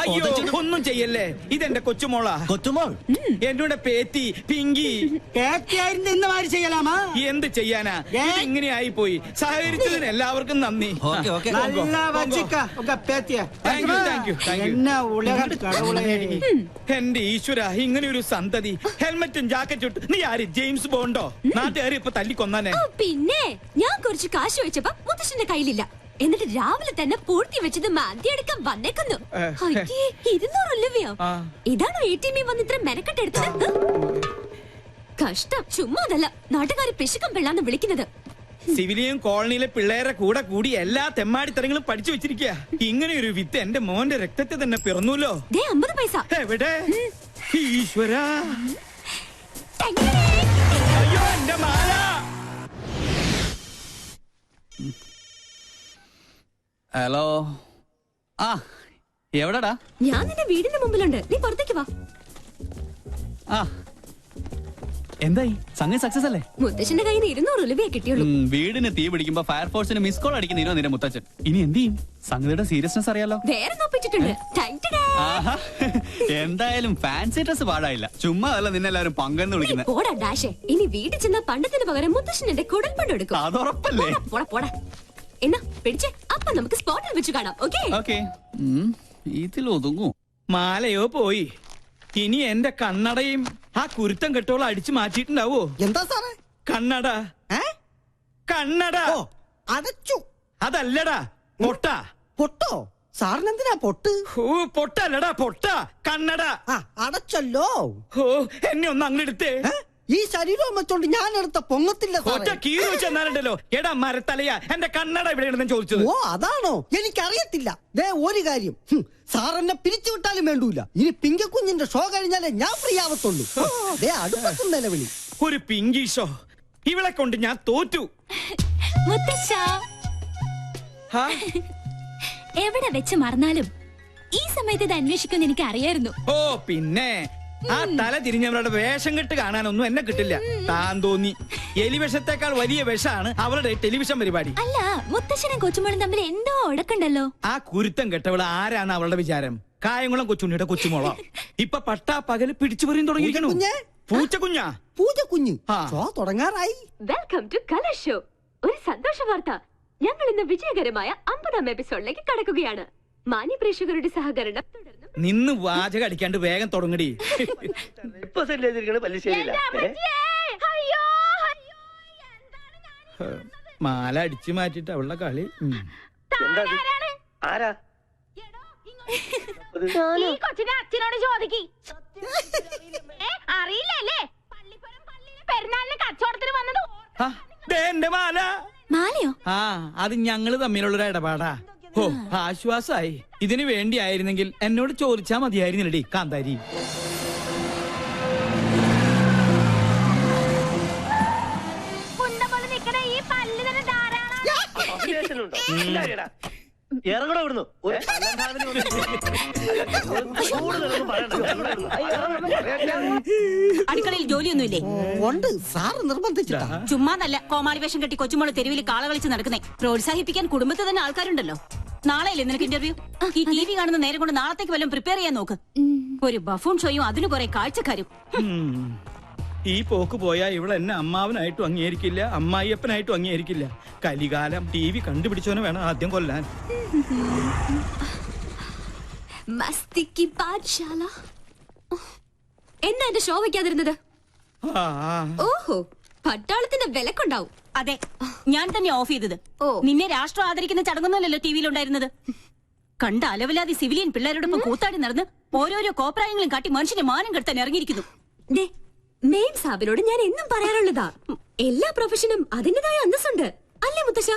അയ്യോ ഒന്നും ചെയ്യല്ലേ, ഇതെന്റെ കൊച്ചുമോളാ. കൊച്ചുമോൾ എന്നോട് പേത്തി പിങ്കി ചെയ്യലാമാ. എന്ത് ചെയ്യാനാ, ഇങ്ങനെ ആയി പോയി. സഹകരിച്ചതിന് എല്ലാവർക്കും നന്ദി. എന്റെ ഈശ്വര, ഇങ്ങനെ ഒരു സന്തതി. ഹെൽമറ്റും ജാക്കറ്റും ഇട്ട് നീ ആര്, ജെയിംസ് ബോണ്ടോ? നാട്ടുകാർ ഇപ്പൊ തല്ലിക്കൊന്നാനെ. പിന്നെ ഞാൻ കുറച്ച് കാശ് വെച്ചപ്പോ മുത്തശ്ശന്റെ കയ്യിലില്ല. എന്നിട്ട് രാവിലെ തന്നെ പൂർത്തി വെച്ചത് മാന്തിയെടുക്കാൻ വന്നേക്കുന്നു. 200 രൂപയോ? ഇതാണോ ATM വന്ന് ഇത്ര മെനക്കെട്ടെടുത്തത്? കഷ്ടം. ചുമ്മാ അതല്ല, നാട്ടുകാര് പിശുക്കം പെള്ളാന്ന് വിളിക്കുന്നത്. സിവിലിയൻ കോളനിയിലെ പിള്ളേരെ കൂടെ കൂടി എല്ലാ തെമ്മാടിത്തരങ്ങളും പഠിച്ചു വെച്ചിരിക്കുക. ഇങ്ങനെ ഒരു വിത്ത് എന്റെ മോന്റെ രക്തത്തെ തന്നെ പിറന്നൂല്ലോ. 50 പൈസ എവിടെ? ഈശ്വര, അയ്യോ എന്റെ മാല. ഹലോ, ആ എവിടെടാ? ഞാൻ നിന്റെ വീടിന്റെ മുമ്പിലുണ്ട്, നീ പുറത്തേക്ക് വാ. ആ എന്തായി, സംഗതി സക്സസ് അല്ലേ? മുത്തശ്ശന്റെ കയ്യിൽ നിന്ന് 200 രൂപയെ കിട്ടിയുള്ളൂ. വീടിന് തീ പിടിക്കുമ്പോ ഫയർഫോഴ്സിന് മിസ് കോൾ അടിക്കുന്നതിനോ നിന്റെ മുത്തച്ഛൻ. ഇനി എന്ത് ചെയ്യും? സംഗതിയുടെ സീരിയസ്നെസ് അറിയാലോ. വേറെ നോപ്പിച്ചിട്ടുണ്ട്. എന്തായാലും ഫാൻസി ഡ്രസ് പാടായില്ല. ചുമ്മാ അല്ല നിന്നെല്ലാരും പങ്കെന്ന് വിളിക്കുന്നത്. പോടാ ഡാഷേ, ഇനി വീട്ടിൽ ചെന്ന പണ്ടത്തിന് പകരം മുത്തശ്ശൻ എന്റെ കുടൽപ്പണ്ട് എടുക്കും. അതുറപ്പല്ലേ? പോടാ പോടാ. എന്നാ പിടിച്ചേ, അപ്പൊ നമുക്ക് സ്പോട്ടിൽ വെച്ച് കാണാം. ഓക്കേ? ഇതിൽ ഒതുങ്ങൂ. മാലയോ പോയി. ഇനി എന്റെ കണ്ണടയും ആ കുരുത്തം കെട്ടോളം അടിച്ചു മാറ്റിയിട്ടുണ്ടാവോ? എന്താ സാറേ? കണ്ണട. കണ്ണട അടച്ചു. അതല്ലടാ, പൊട്ട. പൊട്ടോ? സാറിനെന്തിനാ പൊട്ട്? പൊട്ടല്ലടാ, പൊട്ട. കണ്ണട അടച്ചല്ലോ. എന്നെ ഒന്ന് അങ്ങെടുത്തേ. ഈ ശരീരം വെച്ചോണ്ട് ഞാൻ എടുത്ത പൊങ്ങത്തില്ല. കീറി വെച്ചെന്നാലുണ്ടല്ലോ. എടാ മരത്തലയാ, എന്റെ കണ്ണട ഇവിടെ ചോദിച്ചത്. ഓ അതാണോ? എനിക്കറിയത്തില്ല. ദേ ഒരു കാര്യം, സാർ എന്നെ പിരിച്ചുവിട്ടാലും വേണ്ടൂല. ഇനി പിങ്കക്കുഞ്ഞിന്റെ ഷോ കഴിഞ്ഞാലേ ഞാൻ ഫ്രീ ആവത്തുള്ളൂ. അടുപ്പത്തും നിലവിളി. ഒരു പിങ്കി ഷോ, ഇവളെ കൊണ്ട് ഞാൻ തോറ്റു. എവിടെ വെച്ച് മറന്നാലും ഈ സമയത്ത് ഇത് അന്വേഷിക്കുമെന്ന് എനിക്ക് അറിയായിരുന്നു. ഓ പിന്നെ ആ തല തിരിഞ്ഞവരുടെ വേഷം കെട്ട് കാണാനൊന്നും എന്നെ കിട്ടില്ല. താൻ തോന്നി. എലിവിഷത്തേക്കാൾ വലിയ വിഷമാണ് അവളുടെ ടെലിവിഷൻ പരിപാടി. അല്ല, മുത്തശ്ശനും കൊച്ചുമോളും തമ്മിൽ എന്തോ ഉടക്കുണ്ടല്ലോ. ആ കുരുത്തം കെട്ടവള് ആരാണ് അവളുടെ വിചാരം? കായംകുളം കൊച്ചുണ്ണിയുടെ കൊച്ചുമോളോ? ഇപ്പൊ പട്ടാ പകല് പിടിച്ചു പറയും തുടങ്ങിയിരിക്കണു. പൂച്ചക്കുഞ്ഞാ? പൂച്ചക്കുഞ്ഞ് ഷോ തുടങ്ങാറായി. Welcome to colour show. ഒരു സന്തോഷ വാർത്ത, ഞങ്ങൾ ഇന്ന് വിജയകരമായ 50ാം എപ്പിസോഡിലേക്ക് കടക്കുകയാണ്. മാന്യ പ്രേക്ഷകരുടെ സഹകരണം തുടർന്നും. നിന്ന് വാചകം അടിക്കാണ്ട് വേഗം തുടങ്ങടി. മാല അടിച്ചു മാറ്റിട്ട് അവളുടെ കളി. അച്ഛനോട് ചോദിക്കി. അറിയില്ലല്ലേ, പെരുന്നാളിന് കച്ചവടത്തിന് വന്നത് എന്റെ മാല. മാലയോ? അത് ഞങ്ങള് തമ്മിലുള്ളൊരു ഇടപാടാ. ഓ ആശ്വാസായി. ഇതിനു വേണ്ടിയായിരുന്നെങ്കിൽ എന്നോട് ചോദിച്ചാ മതിയായിരുന്നില്ലടി കാന്താരി. അടുക്കളയിൽ ജോലിയൊന്നുമില്ലേ? ഉണ്ട്, സാറ് നിർബന്ധിച്ചിട്ടാ. ചുമ്മാ നല്ല കോമാളി വേഷം കെട്ടി കൊച്ചുമോള് തെരുവിൽ കാള കളിച്ച് നടക്കുന്നേ. പ്രോത്സാഹിപ്പിക്കാൻ കുടുംബത്തിൽ തന്നെ ആൾക്കാരുണ്ടല്ലോ. നാളെയല്ലേ നിനക്ക് ഇന്റർവ്യൂ? ഈ TV കാണുന്ന നേരം കൊണ്ട് നാളത്തേക്ക് വല്ലതും പ്രിപ്പയർ ചെയ്യാൻ നോക്ക്. ഒരു ബഫൂൺ ഷോയും അതിന് കുറെ കാഴ്ചക്കാരും. ഈ പോക്ക് പോയാ ഇവിടെ എന്നെ അമ്മാവനായിട്ടും അംഗീകരിക്കില്ല, അമ്മായിയപ്പനായിട്ടും അംഗീകരിക്കില്ല. കലികാലം. TV കണ്ടുപിടിച്ചവനെ വേണം ആദ്യം കൊല്ലാൻ. എന്താ എന്റെ ഷോ വെക്കാതിരുന്നത്? ഓഹോ, പട്ടാളത്തിന്റെ വിലക്കുണ്ടാവും. അതെ, ഞാൻ തന്നെ ഓഫ് ചെയ്തത്. നിന്നെ രാഷ്ട്രം ആദരിക്കുന്ന ചടങ്ങൊന്നുമല്ലല്ലോ TVയിലുണ്ടായിരുന്നത്. കണ്ട അലവിലാതി സിവിലിയൻ പിള്ളേരോടൊപ്പം കൂത്താടി നടന്ന് ഓരോരോ കോപ്രായങ്ങളും കാട്ടി മനുഷ്യന്റെ മാനം കെടുത്താൻ ഇറങ്ങിയിരിക്കുന്നു. മെയിൻ സാബിനോട് ഞാൻ എന്നും പറയാറുള്ളതാ, എല്ലാ പ്രൊഫഷനും അതിന്റേതായ അന്തസ്സുണ്ട്. അല്ലേ മുത്തശ്ശ?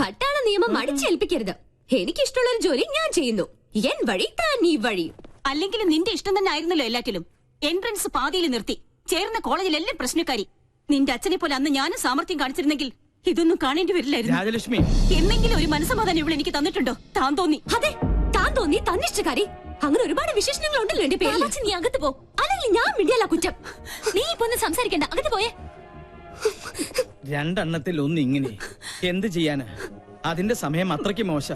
പട്ടാള നിയമം അടിച്ചേൽപ്പിക്കരുത്. എനിക്കിഷ്ടമുള്ള ഒരു ജോലി ഞാൻ ചെയ്യുന്നു. എൻ വഴി താൻ ഈ വഴി. അല്ലെങ്കിലും നിന്റെ ഇഷ്ടം തന്നെ ആയിരുന്നല്ലോ എല്ലാറ്റിലും. എൻട്രൻസ് പാതിയിൽ നിർത്തി. ചേർന്ന കോളേജിലെല്ലാം പ്രശ്നക്കാരി. നിന്റെ അച്ഛനെ പോലെ അന്ന് ഞാനും സാമർത്ഥ്യം കാണിച്ചിരുന്നെങ്കിൽ ഇതൊന്നും കാണേണ്ടി വരില്ലായിരുന്നു. രാജലക്ഷ്മി, എന്നെങ്കിലും ഒരു മനസ്സമാധാനം ഇവിടെ എനിക്ക് തന്നിട്ടുണ്ടോ? താൻ തോന്നി. അതെ, താൻ തോന്നി, തന്നിഷ്ടക്കാരി. അങ്ങനെ ഒരുപാട് വിശേഷണങ്ങൾ ഉണ്ടല്ലോ എന്റെ പേരിൽ. നീ അകത്ത് പോ, അല്ലെങ്കിൽ ഞാൻ മിണ്ടിയല്ല കുറ്റം. നീ ഇപ്പൊ ഒന്ന് സംസാരിക്കണ്ട, അകത്ത് പോയേ. രണ്ടെണ്ണത്തിൽ ഒന്ന് ഇങ്ങനെ എന്ത് ചെയ്യാന്? അതിന്റെ സമയം അത്രയ്ക്ക് മോശ.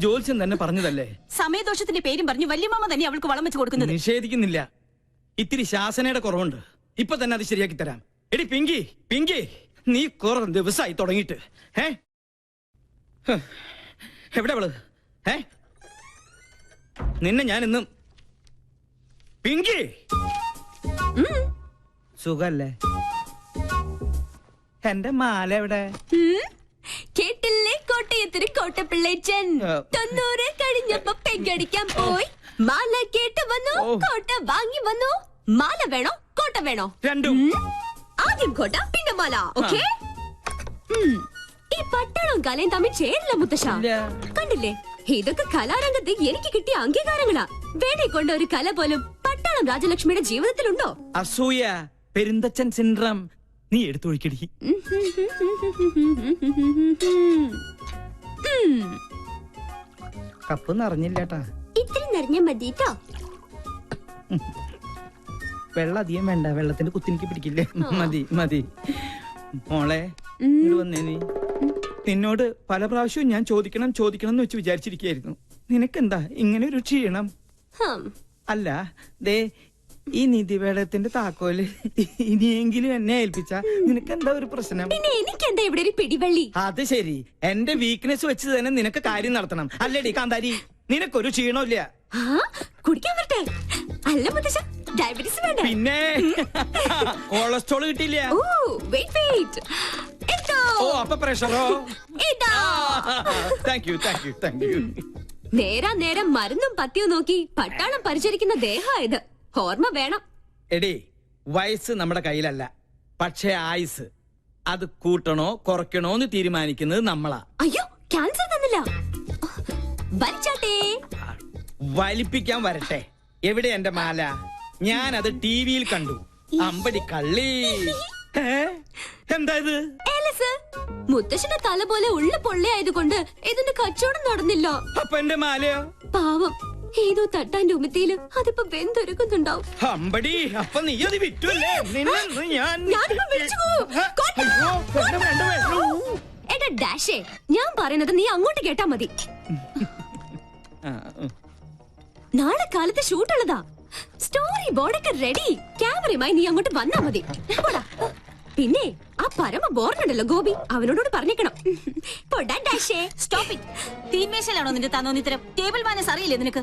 ജോത്സ്യം തന്നെ പറഞ്ഞതല്ലേ. സമയദോഷത്തിന്റെ പേരും പറഞ്ഞു വല്യമാമ തന്നെ അവൾക്ക് വളം വെച്ച് കൊടുക്കുന്നത്. നിഷേധിക്കുന്നില്ല. ഇത്തിരി ശാസനയുടെ കുറവുണ്ട്. ഇപ്പൊ തന്നെ അത് ശരിയാക്കി തരാം. എടി പിങ്കി, പിങ്കി, നീ കുറെ ദിവസമായി തുടങ്ങിയിട്ട്. എവിടെ അവള്? നിന്നെ ഞാൻ ഇന്നും. പിങ്കി, സുഖല്ലേ? എന്റെ മാല എവിടെ? കേട്ടില്ലേ കോട്ടയത്തിന് കോട്ടപ്പിള്ളേച്ചൻ 90 കഴിഞ്ഞപ്പോ പെങ്കടിക്കാൻ പോയി. മാല കേട്ട് വന്നു, കോട്ട വാങ്ങി വന്നു. മാല വേണോ കോട്ട വേണോ? രണ്ടും. ആദ്യം കോട്ട പിന്നെ മാല. ഓക്കേ. ഈ പട്ടാളവും കലയും തമ്മിൽ ചേരില്ല മുത്തശ്ശ. കണ്ടില്ലേ, ഇതൊക്കെ കലാരംഗത്ത് എനിക്ക് കിട്ടിയ അംഗീകാരങ്ങളാ. വേണേ കൊണ്ട ഒരു കല പോലും പട്ടാളം രാജലക്ഷ്മിയുടെ ജീവിതത്തിലുണ്ടോ? അസൂയ, പെരുന്തച്ചൻ സിൻഡ്രം. നീ എടുത്തൊഴിക്കടി. കപ്പ് നിറഞ്ഞില്ലേട്ടാ. ഇത്തിരി നിറഞ്ഞ മതിട്ടോ. വെള്ളം അധികം വേണ്ട, വെള്ളത്തിന്റെ കുത്തിനിക്ക് പിടിക്കില്ലേ. മതി മതി. മോളെ ഇങ്ങോട്ട് വന്നേ. നീ നിന്നോട് പല പ്രാവശ്യവും ഞാൻ ചോദിക്കണം ചോദിക്കണം എന്ന് വെച്ച് വിചാരിച്ചിരിക്കുകയായിരുന്നു. നിനക്കെന്താ ഇങ്ങനെ ഒരു ക്ഷീണം? അല്ല, ദേ ഈ നിധിവേടത്തിന്റെ താക്കോല് ഇനിയെങ്കിലും എന്നെ ഏൽപ്പിച്ച നിനക്കെന്താ ഒരു പ്രശ്നം? പിന്നെ എനിക്കെന്താ ഇവിടെ ഒരു പിടിവള്ളി? അത് ശരി, എന്റെ വീക്ക്നെസ് വെച്ച് തന്നെ നിനക്ക് കാര്യം നടത്തണം അല്ലേടി കാന്താരി? നിനക്കൊരു ക്ഷീണമില്ല. കുടിക്കാൻ വരട്ടെ? അല്ല മുത്തശ്ശ, ഡയബറ്റീസ് വേണ്ട. പിന്നെ കൊളസ്ട്രോൾ കിട്ടിയില്ല. ഓ, അപ്പൊ പ്രഷറോ? Thank you thank you thank you. നേരാ നേരം മരുന്നും പത്തിയും നോക്കി പട്ടാളം പരിചരിക്കുന്ന ദേഹാ ഇത്. ഓർമ്മ വേണം. എടി, വയസ്സ് നമ്മുടെ കയ്യിലല്ല, പക്ഷേ ആയുസ് അത് കൂട്ടണോ കുറയ്ക്കണോ എന്ന് തീരുമാനിക്കുന്നത് നമ്മളാ. അയ്യോ, ക്യാൻസർ തന്നില്ല. വലിച്ചാട്ടേ. വലിപ്പിക്കാൻ വരട്ടെ. എവിടെ എന്റെ മാല? ഞാൻ അത് ടിവിയിൽ കണ്ടു. അമ്പടി കള്ളി. എന്താ ഇത്? മുത്തശ്ശന്റെ തല പോലെ ഉള്ള പൊള്ളയായതുകൊണ്ട് ഇതിന്റെ കച്ചവടം നടന്നില്ല. അപ്പൊ എന്റെ മാലയോ? പാവം, ഏതോ തട്ടാന്റെ ഉമിത്തിയില് അതിപ്പോ വെന്തൊരുക്കുന്നുണ്ടാവും. അമ്പടി, അപ്പൊ നീ അത് വിറ്റുല്ലേ? എടാ ഡാഷേ, ഞാൻ പറയുന്നത് നീ അങ്ങോട്ട് കേട്ടാ മതി. നാളെ കാലത്ത് ഷൂട്ടുള്ളതാ. സ്റ്റോറി ബോർഡൊക്കെ റെഡി. ക്യാമറയുമായി നീ അങ്ങോട്ട് വന്നാ മതി. പിന്നെ ആ പരമ ബോർഡുണ്ടല്ലോ ഗോപി, അവനോട് പറഞ്ഞേക്കണം. തീന്മേശയിലാണോ നിന്റെ തന്നോന്നിത്തരം? ടേബിൾ മാനസ് അറിയില്ലേ നിനക്ക്?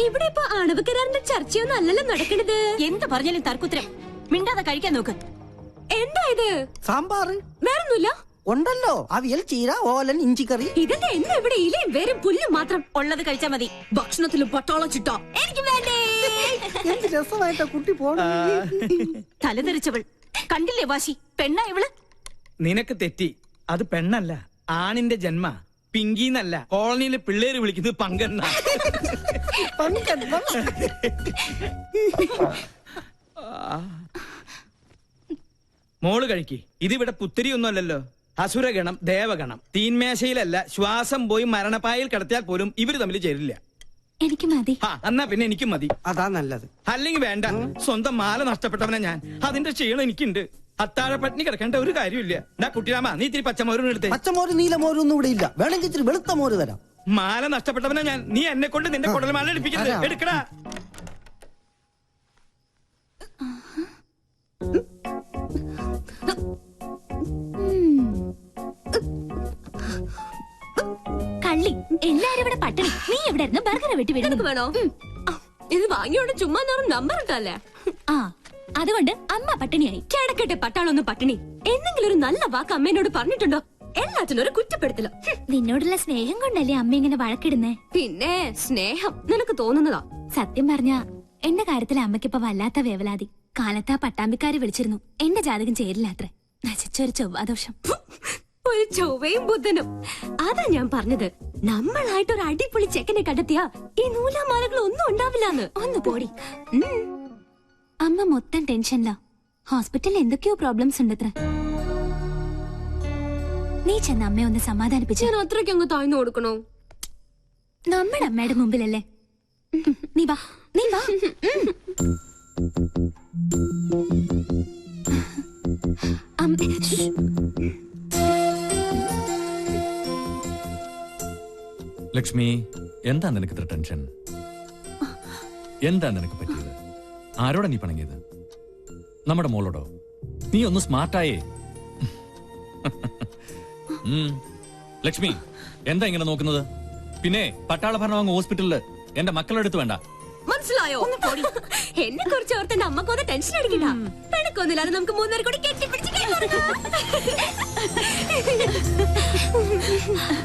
ഇവിടെ ഇപ്പൊ ആണവ കരാറിന്റെ ചർച്ചയൊന്നും അല്ലല്ലോ നടക്കണത്. എന്ത് പറഞ്ഞാലും തർക്കുത്തരം. മിണ്ടാതെ കഴിക്കാൻ നോക്ക്. എന്താ ഇത്? സാമ്പാറ് വേറൊന്നുമില്ല? ഉണ്ടല്ലോ, അവിയൽ, ചീര, ഓലൻ, ഇഞ്ചിക്കറി. ഇതിന്റെ എന്ന് ഇവിടെ ഇലയും വേരും പുല്ലും മാത്രം. ഉള്ളത് കഴിച്ചാ മതി. ഭക്ഷണത്തിലും പട്ടാളം ചിട്ടോ. എനിക്ക് വേണ്ടേ. എന്ത് രസമായിട്ടാ കുട്ടി പോണ. തലതെറിച്ചവൾ കണ്ടില്ലേ വാശി? പെണ്ണാ ഇവള്. നിനക്ക് തെറ്റി. അത് പെണ്ണല്ല, ആണിന്റെ ജന്മ. പിങ്കിന്നല്ല, കോളനിയിലെ പിള്ളേര് വിളിക്കുന്നത് പങ്കണ്ണ. മോള് കഴിക്ക്. ഇതിവിടെ പുത്തിരിയൊന്നും അല്ലല്ലോ. അസുരഗണം, ദേവഗണം. തീന്മേശയിലല്ല, ശ്വാസം പോയി മരണപ്പായിൽ കിടത്തിയാൽ പോലും ഇവര് തമ്മിൽ ചേരില്ല. എനിക്ക് മതി. എന്നാ പിന്നെ എനിക്കും മതി. അതാ നല്ലത്. അല്ലെങ്കിൽ വേണ്ട. സ്വന്തം മാല നഷ്ടപ്പെട്ടവനെ ഞാൻ. അതിന്റെ ക്ഷീണം എനിക്കുണ്ട്. അത്താഴ പട്ടിണി കിടക്കേണ്ട ഒരു കാര്യമില്ല. കുട്ടിരാമ, നീ ഇത്തിരി പച്ചമോരും എടുത്തേ. പച്ചമോര് നീലമോരും ഒന്നും ഇവിടെ ഇല്ല. വേണമെങ്കിൽ ഇച്ചിരി വെളുത്ത മോര് തരാം. മാല നഷ്ടപ്പെട്ടവനെ ഞാൻ. നീ എന്നെ കൊണ്ട് നിന്റെ കുടൽ മാല എടുപ്പിക്കരുത്. എടുക്കടാ. കള്ളി, എല്ലാരും ഇവിടെ പട്ടിണി. നീ എവിടെ ഇരുന്ന് ബർഗർ വെട്ടി വീട് വേണോ? ഇത് വാങ്ങിയോണ്ട് ചുമ്മാ നമ്പർ ഇട്ടല്ലേ? അതുകൊണ്ട് അമ്മ പട്ടിണിയായി. കിടക്കട്ടെ പട്ടാളൊന്നും പട്ടിണി. എന്തെങ്കിലും ഒരു നല്ല വാക്ക് അമ്മേനോട് പറഞ്ഞിട്ടുണ്ടോ? എല്ലാത്തിനും ഒരു കുറ്റപ്പെടുത്തലോ. നിന്നോടുള്ള സ്നേഹം കൊണ്ടല്ലേ അമ്മ ഇങ്ങനെ വഴക്കിടുന്നേ? പിന്നെ സ്നേഹം നിനക്ക് തോന്നുന്നതാ. സത്യം പറഞ്ഞ എന്റെ കാര്യത്തിൽ അമ്മയ്ക്കിപ്പോ വല്ലാത്ത വേവലാതി. കാലത്ത് ആ പട്ടാമ്പിക്കാര് വിളിച്ചിരുന്നു. എന്റെ ജാതകം ചേരില്ല അത്രേ. നശിച്ചൊരു ചൊവ്വാദോഷം. ഒരു ചൊവ്വയും ബുധനും. അതാ ഞാൻ പറഞ്ഞത്, നമ്മളായിട്ടൊരു അടിപൊളി ചെക്കനെ കണ്ടെത്തിയാ ഈ നൂലാമാലകൾ ഒന്നും ഉണ്ടാവില്ലാന്ന്. ഒന്ന് പോടി. അമ്മ മൊത്തം ടെൻഷനിലാ. ഹോസ്പിറ്റലിൽ എന്തൊക്കെയോ പ്രോബ്ലംസ് ഉണ്ടത്ര. നീ ചെന്ന് അമ്മയെ ഒന്ന് സമാധാനിപ്പിച്ചു. ഞാൻ അത്രയ്ക്ക് അങ്ങ് താഴ്ന്നു കൊടുക്കണോ? നമ്മുടെ അമ്മയുടെ മുമ്പിലല്ലേ. നീ വാ, നീ വാ. ലക്ഷ്മി, എന്താ നിനക്ക് ഇത്ര ടെൻഷൻ? എന്താ നിനക്ക് പറ്റിയത്? ആരോടാ നീ പണങ്ങിയത്? നമ്മുടെ മോളോടോ? നീ ഒന്ന് സ്മാർട്ടായേ. ലക്ഷ്മി, എന്താ ഇങ്ങനെ നോക്കുന്നത്? പിന്നെ പട്ടാള ഭരണം അങ്ങ് ഹോസ്പിറ്റലില് എന്റെ മക്കളുടെ അടുത്ത് വേണ്ട. മനസ്സിലായോ? എന്നെ കുറിച്ച് ഓർത്ത് എന്റെ അമ്മക്കൊന്ന് ടെൻഷൻ അടിക്കണ്ട. പെണക്കൊന്നുമില്ലാതെ നമുക്ക് മൂന്നുപേർ കൂടി കെട്ടിപ്പിടിച്ച്